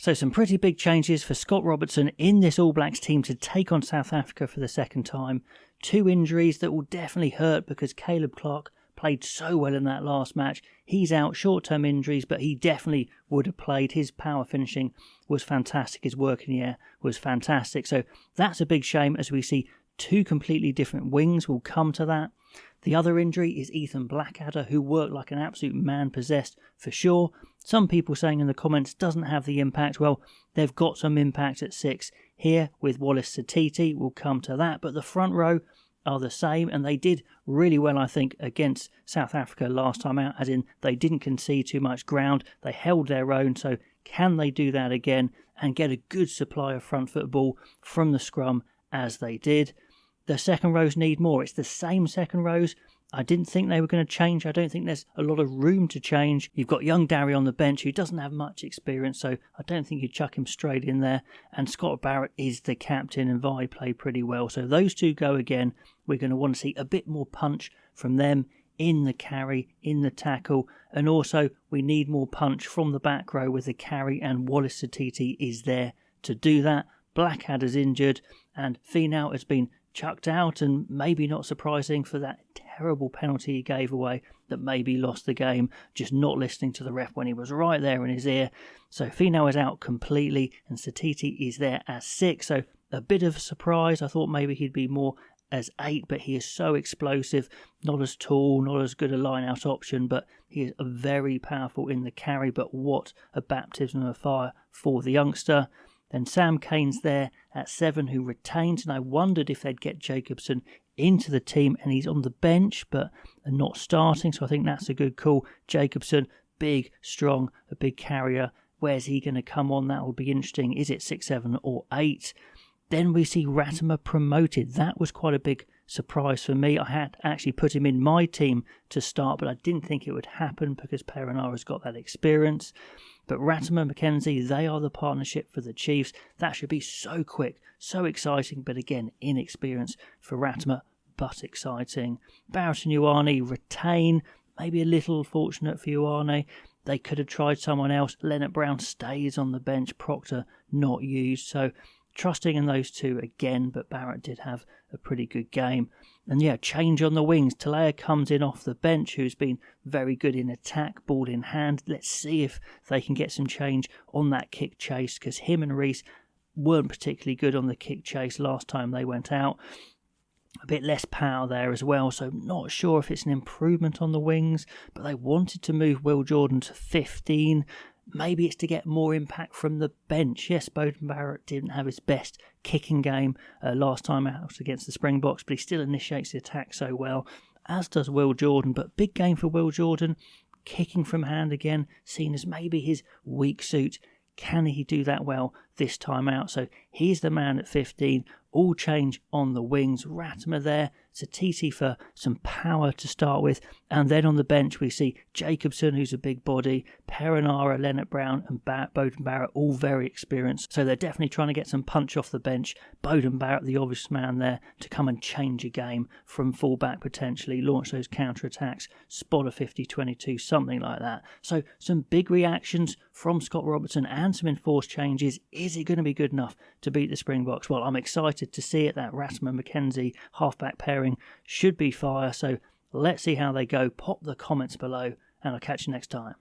So some pretty big changes for Scott Robertson in this All Blacks team to take on South Africa for the second time. 2 injuries that will definitely hurt because Caleb Clarke played so well in that last match. He's out, short-term injuries, but he definitely would have played. His power finishing was fantastic. His work in the air was fantastic. So that's a big shame as we see 2 completely different wings. We'll come to that. The other injury is Ethan Blackadder, who worked like an absolute man possessed for sure. Some people saying in the comments doesn't have the impact. Well, they've got some impact at 6 here with Wallace Satiti. We'll come to that. But the front row are the same, and they did really well, I think, against South Africa last time out, as in they didn't concede too much ground. They held their own, so can they do that again and get a good supply of front foot ball from the scrum as they did? The second rows need more. It's the same second rows. I didn't think they were going to change. I don't think there's a lot of room to change. You've got young Darry on the bench who doesn't have much experience, so I don't think you chuck him straight in there. And Scott Barrett is the captain, and Vi played pretty well. So those 2 go again. We're going to want to see a bit more punch from them in the carry, in the tackle, and also we need more punch from the back row with the carry, and Wallace Satiti is there to do that. Blackadder's injured, and Finau has been chucked out, and maybe not surprising for that terrible penalty he gave away that maybe lost the game, just not listening to the ref when he was right there in his ear. So Finau is out completely, and Satiti is there as 6, so a bit of a surprise. I thought maybe he'd be more as 8, but he is so explosive, not as tall, not as good a line-out option, but he is very powerful in the carry. But what a baptism of fire for the youngster. Then Sam Cane's there at 7, who retains, and I wondered if they'd get Jacobson into the team, and he's on the bench but not starting, so I think that's a good call. Jacobson, big, strong, a big carrier. Where's he going to come on? That will be interesting. Is it 6, 7 or 8? Then we see Ratimer promoted. That was quite a big surprise for me. I had actually put him in my team to start, but I didn't think it would happen because Perenara's got that experience. But Ratimer, McKenzie, they are the partnership for the Chiefs. That should be so quick, so exciting, but again, inexperience for Ratimer, but exciting. Barrett and Ioane retain, maybe a little fortunate for Ioane. They could have tried someone else. Leonard Brown stays on the bench, Proctor not used, so trusting in those 2 again, but Barrett did have a pretty good game. And yeah, change on the wings. Talea comes in off the bench, who's been very good in attack, ball in hand. Let's see if they can get some change on that kick chase, because him and Reese weren't particularly good on the kick chase last time they went out. A bit less power there as well, so not sure if it's an improvement on the wings, but they wanted to move Will Jordan to 15. Maybe it's to get more impact from the bench. Yes, Beauden Barrett didn't have his best kicking game last time out against the Springboks, but he still initiates the attack so well, as does Will Jordan. But big game for Will Jordan, kicking from hand again, seen as maybe his weak suit. Can he do that well this time out? So he's the man at 15. All change on the wings. Ratimer there. Satiti for some power to start with. And then on the bench we see Jacobson, who's a big body, Perenara, Leonard Brown and Beauden Barrett, all very experienced. So they're definitely trying to get some punch off the bench. Beauden Barrett, the obvious man there to come and change a game from fullback potentially, launch those counter-attacks, spot a 50-22, something like that. So some big reactions from Scott Robertson and some enforced changes. Is it going to be good enough to beat the Springboks? Well, I'm excited to see it. That Ratimer McKenzie halfback pairing should be fire, so let's see how they go. Pop the comments below and I'll catch you next time.